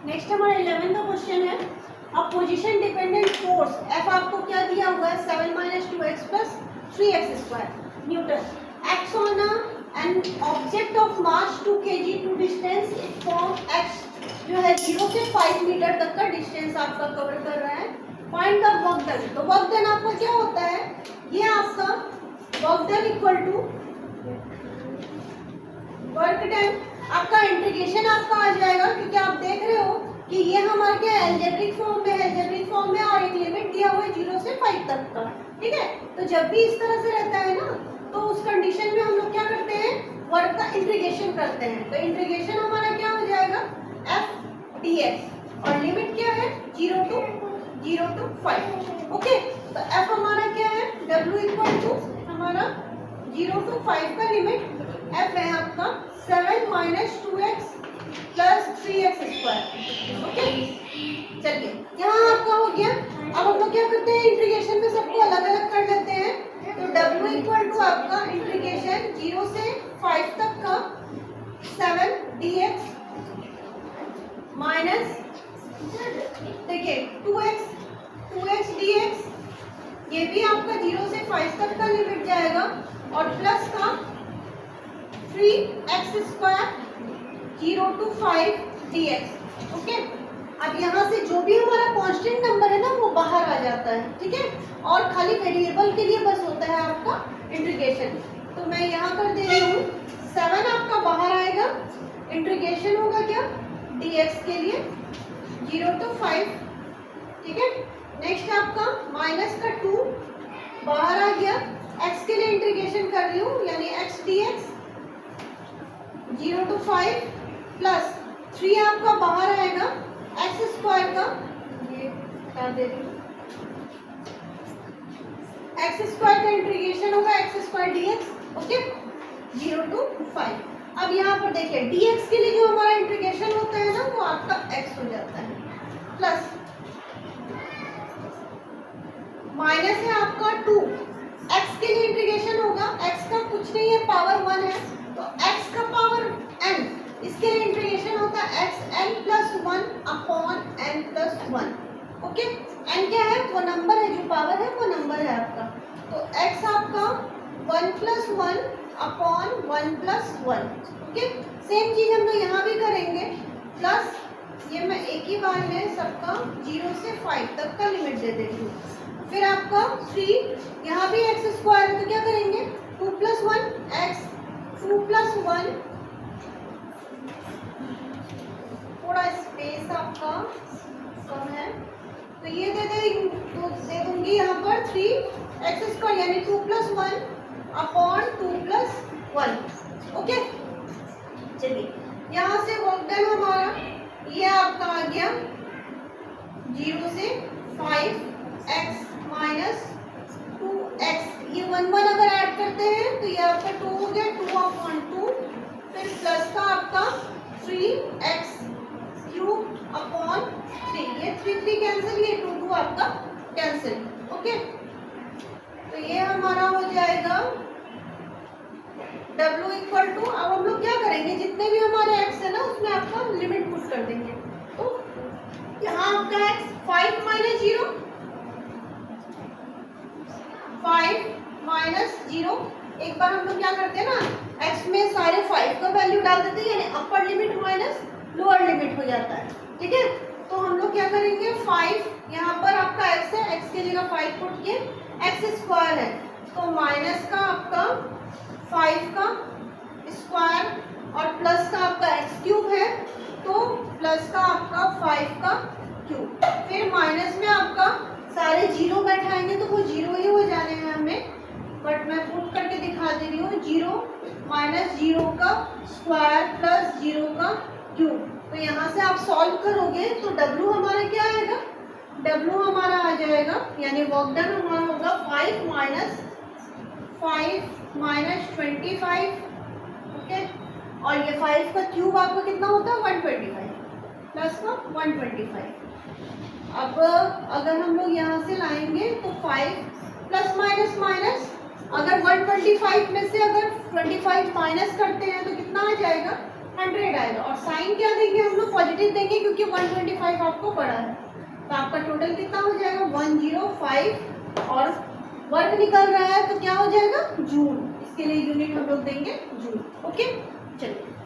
Next हमारा 11 का question है, अब पोजीशन डिपेंडेंट फोर्स F आपको क्या दिया हुआ है 7 - 2x + 3x² newton act on an object of mass 2 kg to distance it from x जो है 0 से 5 मीटर तक का डिस्टेंस आपका कवर कर रहा है। Find the work done. तो वर्क डन आपका क्या होता है, ये आपका work done equal to work done आपका इंटीग्रेशन आपका आ जाएगा, क्योंकि आप देख रहे हो कि ये हमारा क्या एल्जेब्रिक फॉर्म में और एक लिमिट दिया हुआ है 0 से 5 तक का। ठीक है, तो जब भी इस तरह से रहता है ना, तो उस कंडीशन में हम लोग क्या करते हैं, वर्क का इंटीग्रेशन करते हैं। तो इंटीग्रेशन हमारा क्या हो जाएगा f dx और लिमिट क्या है 0 to 5। ओके, तो f हमारा क्या है w इक्वल टू हमारा 0 to 5 का लिमिट f है आपका 7 - 2x + 3x²। ओके, चलिए यहाँ आपका हो गया। अब हम लोग क्या करते हैं, इंटीग्रेशन में सबको अलग अलग कर लेते हैं। तो w इक्वल टू आपका इंटीग्रेशन 0 से 5 तक का 7 dx माइनस देखिए 2x dx, ये भी आपका 0 से 5 तक का लिमिट जाएगा और प्लस का 3x² 0 to 5 dx। ओके, अब यहाँ से जो भी हमारा कांस्टेंट नंबर है ना वो बाहर आ जाता है। ठीक है, और खाली वेरिएबल के लिए बस होता है आपका इंटीग्रेशन। तो मैं यहाँ कर दे रही हूँ 7 आपका बाहर आएगा, इंटीग्रेशन होगा क्या dx के लिए 0 to 5। ठीक है, नेक्स्ट आपका माइनस का 2 बाहर आ गया, x के लिए इंटीग्रेशन कर रही हूँ यानी x dx 0 to 5 प्लस 3 आपका बाहर आएगा x² का, ये बता दे रही हूँ x² का इंटीग्रेशन होगा x² dx। Okay, 0 to 5। अब यहाँ पर देखिए dx के लिए जो हमारा इंटीग्रेशन होता है ना वो आपका x हो जाता है, प्लस माइनस है आपका 2, x के लिए इंटीग्रेशन होगा, x का कुछ नहीं है पावर 1 है, तो x का पावर n, इसके लिए इंटीग्रेशन होता है xn + 1/n+1। ओके, n क्या है, वो नंबर है, जो पावर है वो नंबर है आपका। तो x आपका 1+1/1+1। ओके, सेम चीज हम लोग यहाँ भी करेंगे, प्लस ये मैं एक ही बार में सबका 0 से 5 तक का लिमिट दे देती हूँ। फिर आपका 3, यहाँ भी x² है, तो क्या करेंगे 2 + 1 x, 2 + 1, थोड़ा स्पेस आपका कम है तो ये दे दूंगी यहाँ पर 3x² यानी 2 + 1/2+1। ओके, चलिए यहाँ से वर्क डन हमारा ये आपका आ गया 0 से 5x - 2x, ये 1 1 अगर ऐड करते हैं तो ये आपका 2 हो गया 2/2, फिर प्लस का आपका 3x³ अपॉन 3, ये 3 3 कैंसिल, ये 2 2 आपका कैंसिल। ओके, तो ये हमारा हो जाएगा w इक्वल टू, अब हम लोग क्या करेंगे जितने भी हमारे x है ना उसमें आपका लिमिट पुट कर देंगे। तो यहाँ आपका x 5 - 0, 5 - 0, एक बार हम लोग क्या करते हैं ना x में सारे 5 का वैल्यू डाल देते हैं, यानी upper limit minus lower limit हो जाता है। ठीक है, तो हम लोग क्या करेंगे 5, यहाँ पर आपका x है, x की जगह 5 पुट किए, x² है तो माइनस का आपका 5 का स्क्वायर और प्लस का आपका x³ है तो प्लस का आपका 5 का क्यूब, फिर माइनस में आपका सारे 0 बैठाएंगे तो वो 0 ही हो जाने हैं हमें, बट मैं पुट करके दिखा दे रही हूँ 0 - 0 का स्क्वायर प्लस 0 का क्यूब। तो यहाँ से आप सॉल्व करोगे तो w हमारा क्या आएगा, w हमारा आ जाएगा यानी वर्क डन हमारा होगा 5 - 25। ओके, और ये 5 का क्यूब आपका कितना होता है 125, प्लस का 125। अब अगर हम लोग यहाँ से लाएंगे तो 5 प्लस माइनस माइनस, अगर 125 में से अगर 25 माइनस करते हैं तो कितना आ जाएगा 100 आएगा। और साइन क्या देंगे हम लोग? पॉजिटिव देंगे क्योंकि 125 आपको पड़ा है। तो आपका टोटल कितना हो जाएगा? 105। और वर्क निकल रहा है तो क्या हो जाएगा? जूल। इसके लिए यूनिट हम लोग देंगे जूल। ओके, चलिए।